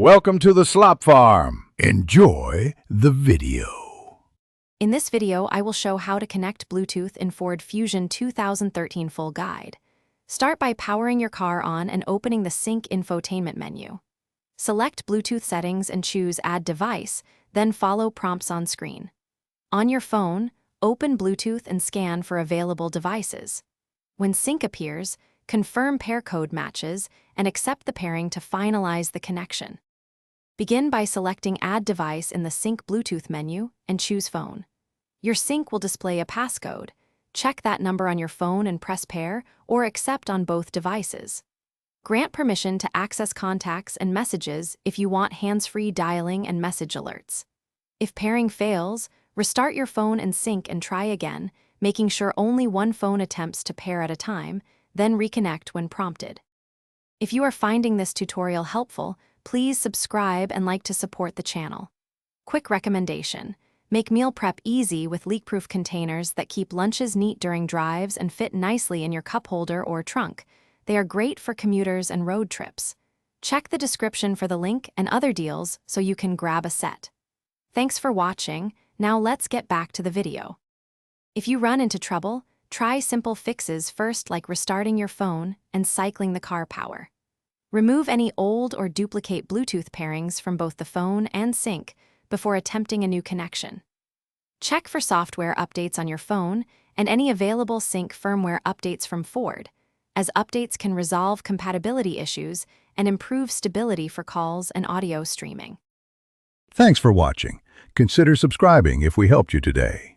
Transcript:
Welcome to the Slop Farm. Enjoy the video. In this video, I will show how to connect Bluetooth in Ford Fusion 2013 full guide. Start by powering your car on and opening the Sync infotainment menu. Select Bluetooth settings and choose Add Device, then follow prompts on screen. On your phone, open Bluetooth and scan for available devices. When Sync appears, confirm pair code matches, and accept the pairing to finalize the connection. Begin by selecting Add Device in the Sync Bluetooth menu and choose Phone. Your Sync will display a passcode. Check that number on your phone and press Pair or Accept on both devices. Grant permission to access contacts and messages if you want hands-free dialing and message alerts. If pairing fails, restart your phone and Sync and try again, making sure only one phone attempts to pair at a time, then reconnect when prompted. If you are finding this tutorial helpful, please subscribe and like to support the channel. Quick recommendation: make meal prep easy with leak-proof containers that keep lunches neat during drives and fit nicely in your cup holder or trunk. They are great for commuters and road trips. Check the description for the link and other deals so you can grab a set. Thanks for watching. Now let's get back to the video. If you run into trouble, try simple fixes first, like restarting your phone and cycling the car power. Remove any old or duplicate Bluetooth pairings from both the phone and Sync before attempting a new connection. Check for software updates on your phone and any available Sync firmware updates from Ford, as updates can resolve compatibility issues and improve stability for calls and audio streaming. Thanks for watching. Consider subscribing if we helped you today.